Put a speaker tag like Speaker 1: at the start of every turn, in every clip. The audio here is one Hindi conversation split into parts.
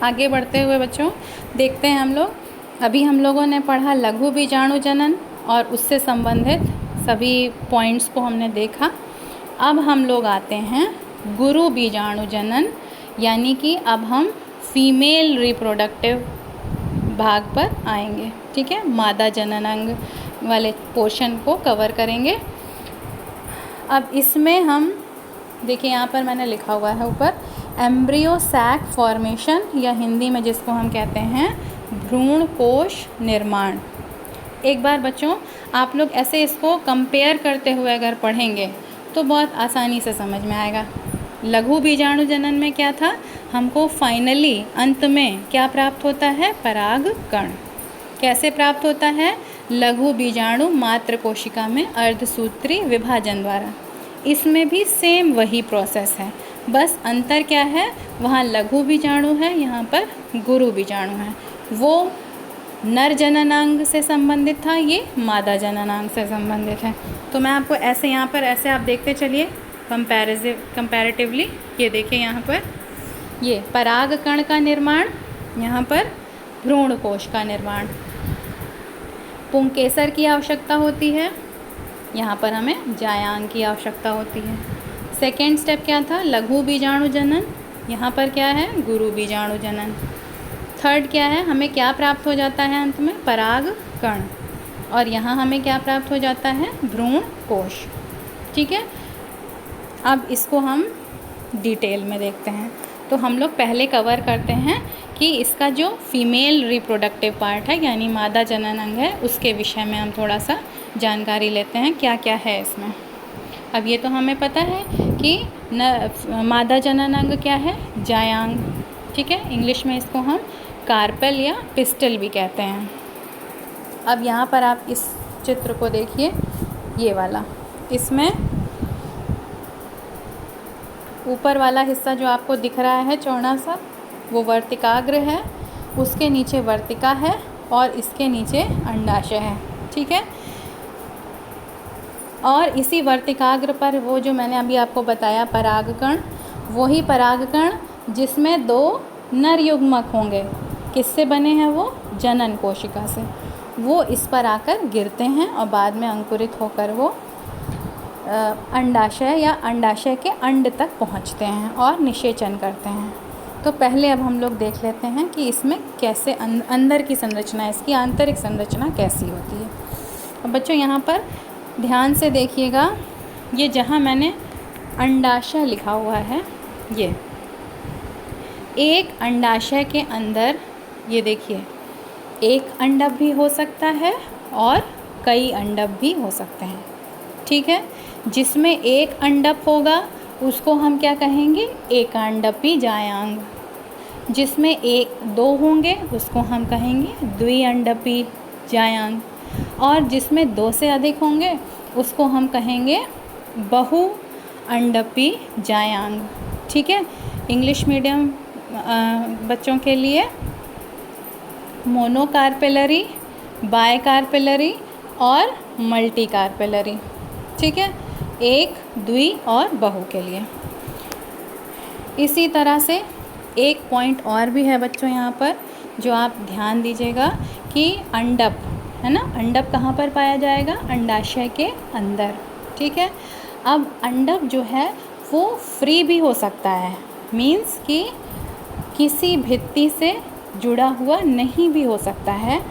Speaker 1: आगे बढ़ते हुए बच्चों देखते हैं हम लोग, अभी हम लोगों ने पढ़ा लघु बीजाणु जनन और उससे संबंधित सभी पॉइंट्स को हमने देखा। अब हम लोग आते हैं गुरु बीजाणु जनन, यानी कि अब हम फीमेल रिप्रोडक्टिव भाग पर आएंगे। ठीक है, मादा जननांग वाले पोर्शन को कवर करेंगे। अब इसमें हम देखिए, यहाँ पर मैंने लिखा हुआ है ऊपर एम्ब्रियो सैक फॉर्मेशन, या हिंदी में जिसको हम कहते हैं भ्रूण कोश निर्माण। एक बार बच्चों आप लोग ऐसे इसको कंपेयर करते हुए अगर पढ़ेंगे तो बहुत आसानी से समझ में आएगा। लघु बीजाणु जनन में क्या था, हमको फाइनली अंत में क्या प्राप्त होता है, पराग कण। कैसे प्राप्त होता है, लघु बीजाणु मात्र कोशिका में अर्धसूत्री विभाजन द्वारा। इसमें भी सेम वही प्रोसेस है, बस अंतर क्या है, वहाँ लघु बीजाणु है, यहाँ पर गुरु बीजाणु है। वो नर जननांग से संबंधित था, ये मादा जननांग से संबंधित है। तो मैं आपको ऐसे यहाँ पर ऐसे आप देखते चलिए कंपैरेटिवली। ये देखिए यहाँ पर ये पराग कण का निर्माण, यहाँ पर भ्रूण कोश का निर्माण। पुंकेसर की आवश्यकता होती है, यहाँ पर हमें जायांग की आवश्यकता होती है। सेकेंड स्टेप क्या था, लघु बीजाणु जनन, यहाँ पर क्या है, गुरु बीजाणु जनन। थर्ड क्या है, हमें क्या प्राप्त हो जाता है अंत में, पराग कण, और यहाँ हमें क्या प्राप्त हो जाता है, भ्रूण कोश। ठीक है, अब इसको हम डिटेल में देखते हैं। तो हम लोग पहले कवर करते हैं कि इसका जो फीमेल रिप्रोडक्टिव पार्ट है, यानी मादा जननांग है, उसके विषय में हम थोड़ा सा जानकारी लेते हैं क्या क्या है इसमें। अब ये तो हमें पता है कि मादा जननांग क्या है, जायांग। ठीक है, इंग्लिश में इसको हम कार्पेल या पिस्टल भी कहते हैं। अब यहाँ पर आप इस चित्र को देखिए, ये वाला, इसमें ऊपर वाला हिस्सा जो आपको दिख रहा है चौड़ा सा, वो वर्तिकाग्र है, उसके नीचे वर्तिका है और इसके नीचे अंडाशय है। ठीक है, और इसी वर्तिकाग्र पर वो जो मैंने अभी आपको बताया परागकण, वही परागकण जिसमें 2 नर युग्मक होंगे, किससे बने हैं वो, जनन कोशिका से, वो इस पर आकर गिरते हैं और बाद में अंकुरित होकर वो अंडाशय या अंडाशय के अंड तक पहुंचते हैं और निषेचन करते हैं। तो पहले अब हम लोग देख लेते हैं कि इसमें कैसे अंदर की संरचना, इसकी आंतरिक संरचना कैसी होती है। अब बच्चों यहाँ पर ध्यान से देखिएगा, ये जहाँ मैंने अंडाशय लिखा हुआ है, ये एक अंडाशय के अंदर, ये देखिए, एक अंडक भी हो सकता है और कई अंडक भी हो सकते हैं। ठीक है, जिसमें एक अंडक होगा उसको हम क्या कहेंगे, एकांडपी जायांग। जिसमें 1-2 होंगे उसको हम कहेंगे द्विअंडपी जायांग, और जिसमें 2 से अधिक होंगे उसको हम कहेंगे बहुअंडपी जायांग। ठीक है, इंग्लिश मीडियम बच्चों के लिए मोनोकार्पेलरी, बायकार्पेलरी और मल्टीकार्पेलरी। ठीक है, एक, द्वि और बहु के लिए। इसी तरह से एक पॉइंट और भी है बच्चों यहाँ पर, जो आप ध्यान दीजिएगा कि अंडक है ना, अंडक कहाँ पर पाया जाएगा, अंडाशय के अंदर। ठीक है, अब अंडक जो है वो फ्री भी हो सकता है, मीन्स कि किसी भित्ति से जुड़ा हुआ नहीं भी हो सकता है,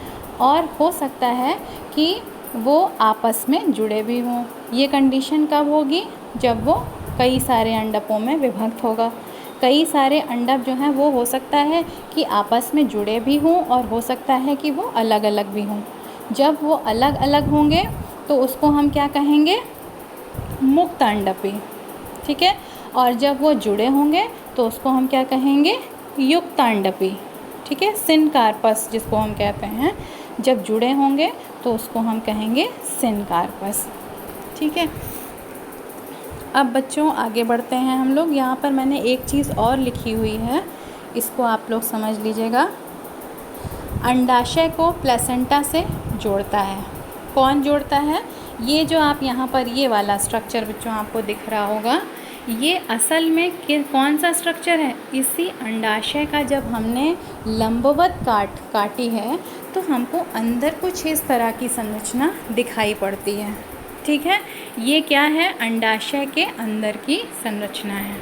Speaker 1: और हो सकता है कि वो आपस में जुड़े भी हों। ये कंडीशन कब होगी, जब वो कई सारे अंडकों में विभक्त होगा। कई सारे अंडक जो हैं वो हो सकता है कि आपस में जुड़े भी हों, और हो सकता है कि वो अलग अलग भी हों। जब वो अलग अलग होंगे तो उसको हम क्या कहेंगे, मुक्त अंडपी। ठीक है, और जब वो जुड़े होंगे तो उसको हम क्या कहेंगे, युक्त अंडपी। ठीक है, सिनकार्पस जिसको हम कहते हैं, जब जुड़े होंगे तो उसको हम कहेंगे सिनकार्पस। ठीक है, अब बच्चों आगे बढ़ते हैं हम लोग। यहाँ पर मैंने एक चीज़ और लिखी हुई है, इसको आप लोग समझ लीजिएगा। अंडाशय को प्लेसेंटा से जोड़ता है। कौन जोड़ता है, ये जो आप यहाँ पर ये वाला स्ट्रक्चर बच्चों आपको दिख रहा होगा, ये असल में कौन सा स्ट्रक्चर है? इसी अंडाशय का जब हमने लंबवत काटी है तो हमको अंदर कुछ इस तरह की संरचना दिखाई पड़ती है। ठीक है, ये क्या है? अंडाशय के अंदर की संरचना है।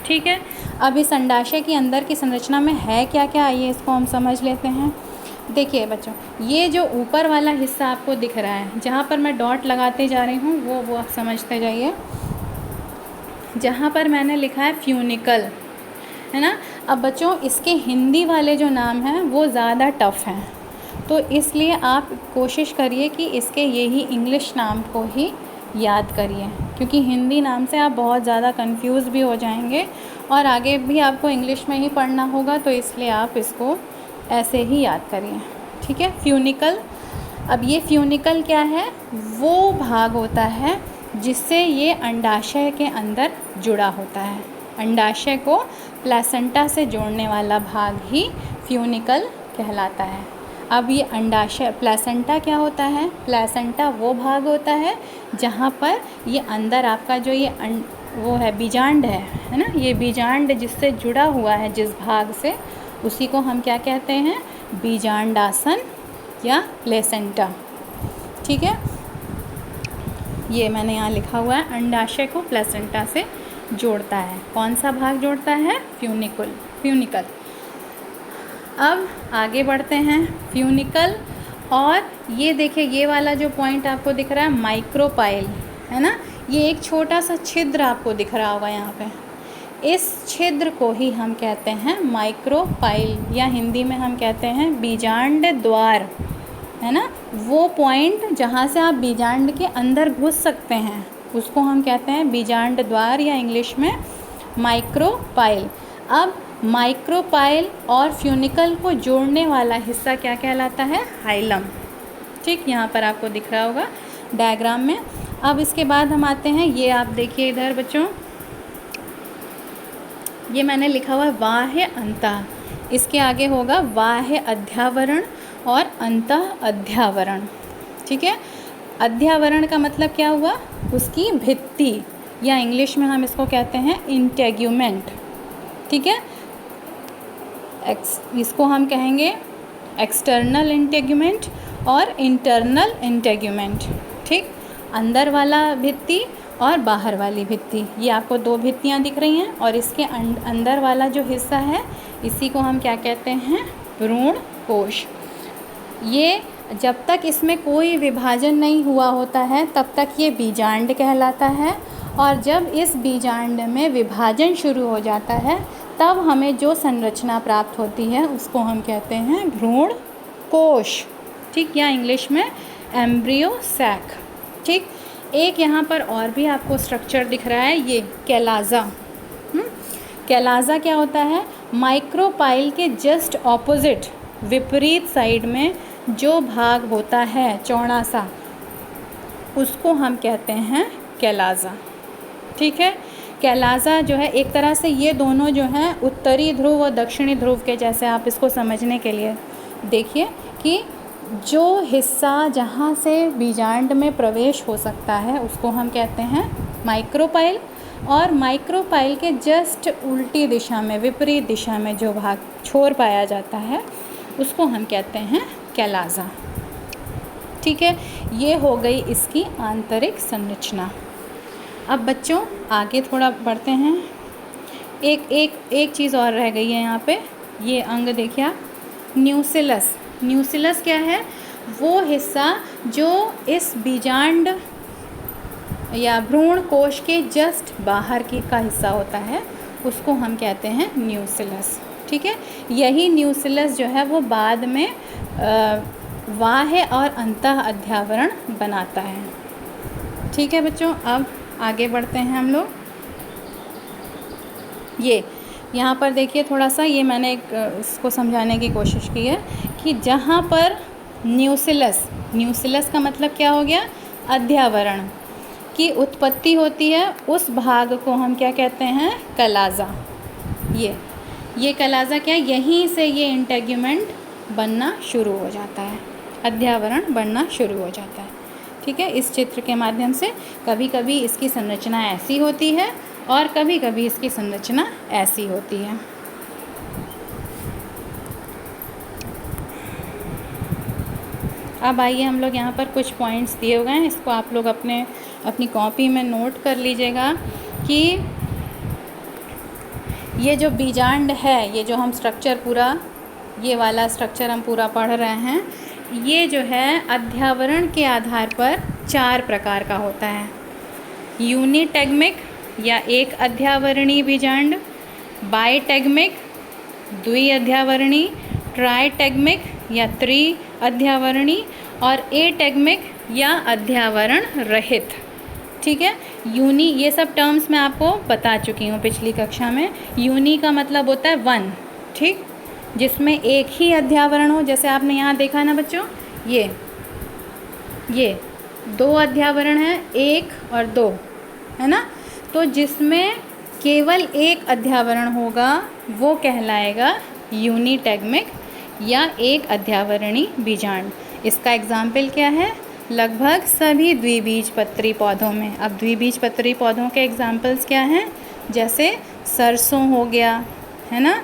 Speaker 1: ठीक है, अब इस अंडाशय की अंदर की संरचना में है क्या क्या, आइए इसको हम समझ लेते हैं। देखिए बच्चों, ये जो ऊपर वाला हिस्सा आपको दिख रहा है, जहाँ पर मैं डॉट लगाते जा रही हूँ वो आप समझते जाइए। जहाँ पर मैंने लिखा है फ्यूनिकल, है ना। अब बच्चों, इसके हिंदी वाले जो नाम हैं वो ज़्यादा टफ़ हैं, तो इसलिए आप कोशिश करिए कि इसके यही इंग्लिश नाम को ही याद करिए, क्योंकि हिंदी नाम से आप बहुत ज़्यादा कंफ्यूज भी हो जाएंगे और आगे भी आपको इंग्लिश में ही पढ़ना होगा, तो इसलिए आप इसको ऐसे ही याद करिए। ठीक है, फ्यूनिकल। अब ये फ्यूनिकल क्या है? वो भाग होता है जिससे ये अंडाशय के अंदर जुड़ा होता है। अंडाशय को प्लेसेंटा से जोड़ने वाला भाग ही फ्यूनिकल कहलाता है। अब ये अंडाशय, प्लेसेंटा क्या होता है? प्लेसेंटा वो भाग होता है जहाँ पर ये अंदर आपका जो ये वो है बीजांड है ना, ये बीजांड जिससे जुड़ा हुआ है जिस भाग से, उसी को हम क्या कहते हैं? बीजांडासन या प्लेसेंटा। ठीक है, ये मैंने यहाँ लिखा हुआ है, अंडाशय को प्लेसेंटा से जोड़ता है। कौन सा भाग जोड़ता है? फ्यूनिकल। अब आगे बढ़ते हैं। फ्यूनिकल, और ये देखिए, ये वाला जो पॉइंट आपको दिख रहा है माइक्रोपाइल, है ना, ये एक छोटा सा छिद्र आपको दिख रहा होगा यहाँ पे। इस छिद्र को ही हम कहते हैं माइक्रोपाइल, या हिंदी में हम कहते हैं बीजांड द्वार, है ना। वो पॉइंट जहाँ से आप बीजांड के अंदर घुस सकते हैं उसको हम कहते हैं बीजांड द्वार, या इंग्लिश में माइक्रोपाइल। अब माइक्रोपाइल और फ्यूनिकल को जोड़ने वाला हिस्सा क्या कहलाता है? हाइलम। ठीक, यहाँ पर आपको दिख रहा होगा डायग्राम में। अब इसके बाद हम आते हैं, ये आप देखिए इधर बच्चों, ये मैंने लिखा हुआ है बाह्य अंतः, इसके आगे होगा बाह्य अध्यावरण और अंतः अध्यावरण। ठीक है, अध्यावरण का मतलब क्या हुआ? उसकी भित्ति, या इंग्लिश में हम इसको कहते हैं इंटेग्यूमेंट। ठीक है, इसको हम कहेंगे एक्सटर्नल इंटेग्यूमेंट और इंटरनल इंटेग्यूमेंट। ठीक, अंदर वाला भित्ति और बाहर वाली भित्ति, ये आपको दो भित्तियाँ दिख रही हैं, और इसके अंदर वाला जो हिस्सा है इसी को हम क्या कहते हैं? भ्रूण कोश। ये जब तक इसमें कोई विभाजन नहीं हुआ होता है तब तक ये बीजांड कहलाता है, और जब इस बीजांड में विभाजन शुरू हो जाता है तब हमें जो संरचना प्राप्त होती है उसको हम कहते हैं भ्रूण कोश। ठीक, या इंग्लिश में एम्ब्रियो सैक। ठीक, एक यहाँ पर और भी आपको स्ट्रक्चर दिख रहा है, ये कैलाज़ा। कैलाज़ा क्या होता है? माइक्रोपाइल के जस्ट ऑपोजिट, विपरीत साइड में जो भाग होता है चौड़ा सा, उसको हम कहते हैं कैलाज़ा। ठीक है, कैलाज़ा जो है एक तरह से ये दोनों जो हैं उत्तरी ध्रुव और दक्षिणी ध्रुव के जैसे, आप इसको समझने के लिए देखिए कि जो हिस्सा जहाँ से बीजांड में प्रवेश हो सकता है उसको हम कहते हैं माइक्रोपाइल, और माइक्रोपाइल के जस्ट उल्टी दिशा में, विपरीत दिशा में जो भाग छोर पाया जाता है उसको हम कहते हैं कैलाज़ा। ठीक है, ये हो गई इसकी आंतरिक संरचना। अब बच्चों आगे थोड़ा बढ़ते हैं। एक चीज़ और रह गई है यहाँ पे, ये अंग देखिए आप, न्यूसिलस। न्यूसिलस क्या है? वो हिस्सा जो इस बीजांड या भ्रूण कोश के जस्ट बाहर की का हिस्सा होता है उसको हम कहते हैं न्यूसिलस। ठीक है, यही न्यूसिलस जो है वो बाद में बाह्य और अंतः अध्यावरण बनाता है। ठीक है बच्चों, अब आगे बढ़ते हैं हम लोग। ये यहाँ पर देखिए थोड़ा सा, ये मैंने इसको समझाने की कोशिश की है कि जहाँ पर न्यूसिलस का मतलब क्या हो गया? अध्यावरण की उत्पत्ति होती है, उस भाग को हम क्या कहते हैं? कैलाज़ा। ये कैलाज़ा क्या है? यहीं से ये इंटेग्यूमेंट बनना शुरू हो जाता है, अध्यावरण बनना शुरू हो जाता है। ठीक है, इस चित्र के माध्यम से कभी कभी इसकी संरचना ऐसी होती है और कभी कभी इसकी संरचना ऐसी होती है। अब आइए हम लोग यहाँ पर कुछ पॉइंट्स दिए हुए हैं, इसको आप लोग अपनी कॉपी में नोट कर लीजिएगा कि ये जो बीजांड है, ये जो हम स्ट्रक्चर पूरा, ये वाला स्ट्रक्चर हम पूरा पढ़ रहे हैं, ये जो है अध्यावरण के आधार पर 4 प्रकार का होता है। यूनिटेगमिक या एक अध्यावरणीय बीजांड, बाइटेगमिक द्विअध्यावरणीय, ट्राइटेगमिक या त्रिअध्यावरणीय और एटेगमिक या अध्यावरण रहित। ठीक है, यूनि, ये सब टर्म्स मैं आपको बता चुकी हूँ पिछली कक्षा में। यूनि का मतलब होता है 1, ठीक, जिसमें एक ही अध्यावरण हो। जैसे आपने यहाँ देखा ना बच्चों, ये 2 अध्यावरण हैं, 1 और 2, है ना। तो जिसमें केवल एक अध्यावरण होगा वो कहलाएगा यूनिटेगमिक या एक अध्यावरणीय बीजांड। इसका एग्जाम्पल क्या है? लगभग सभी द्विबीजपत्री पौधों में। अब द्विबीजपत्री पौधों के एग्जाम्पल्स क्या हैं? जैसे सरसों हो गया, है ना,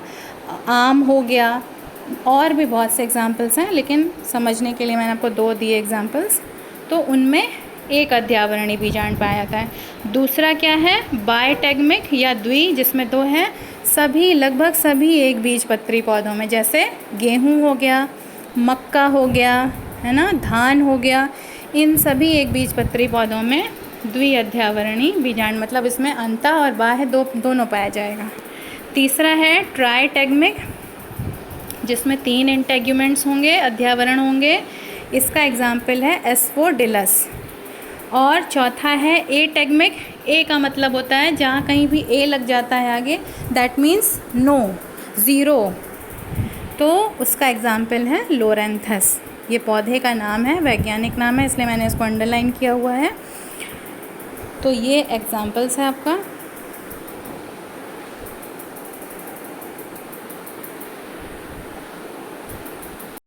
Speaker 1: आम हो गया, और भी बहुत से एग्जाम्पल्स हैं, लेकिन समझने के लिए मैंने आपको 2 दिए एग्जाम्पल्स। तो उनमें एक अध्यावरणीय बीजांड पाया जाता है। दूसरा क्या है? बाइटेगमिक या द्वि, जिसमें 2 हैं। सभी, लगभग सभी एक बीजपत्री पौधों में, जैसे गेहूँ हो गया, मक्का हो गया, है ना, धान हो गया, इन सभी एक बीजपत्री पौधों में द्विअध्यावरणीय बीजांड, मतलब इसमें अंतः और बाह्य दोनों पाया जाएगा। तीसरा है ट्राइटेगमिक, जिसमें 3 इंटेग्यूमेंट्स होंगे, अध्यावरण होंगे। इसका एग्जाम्पल है एस्फोडिलस। और चौथा है एटेगमिक। ए का मतलब होता है जहाँ कहीं भी ए लग जाता है आगे, दैट मीन्स नो, ज़ीरो। तो उसका एग्जाम्पल है लोरेंथस। ये पौधे का नाम है, वैज्ञानिक नाम है, इसलिए मैंने इसको अंडरलाइन किया हुआ है। तो ये एग्जाम्पल्स है आपका।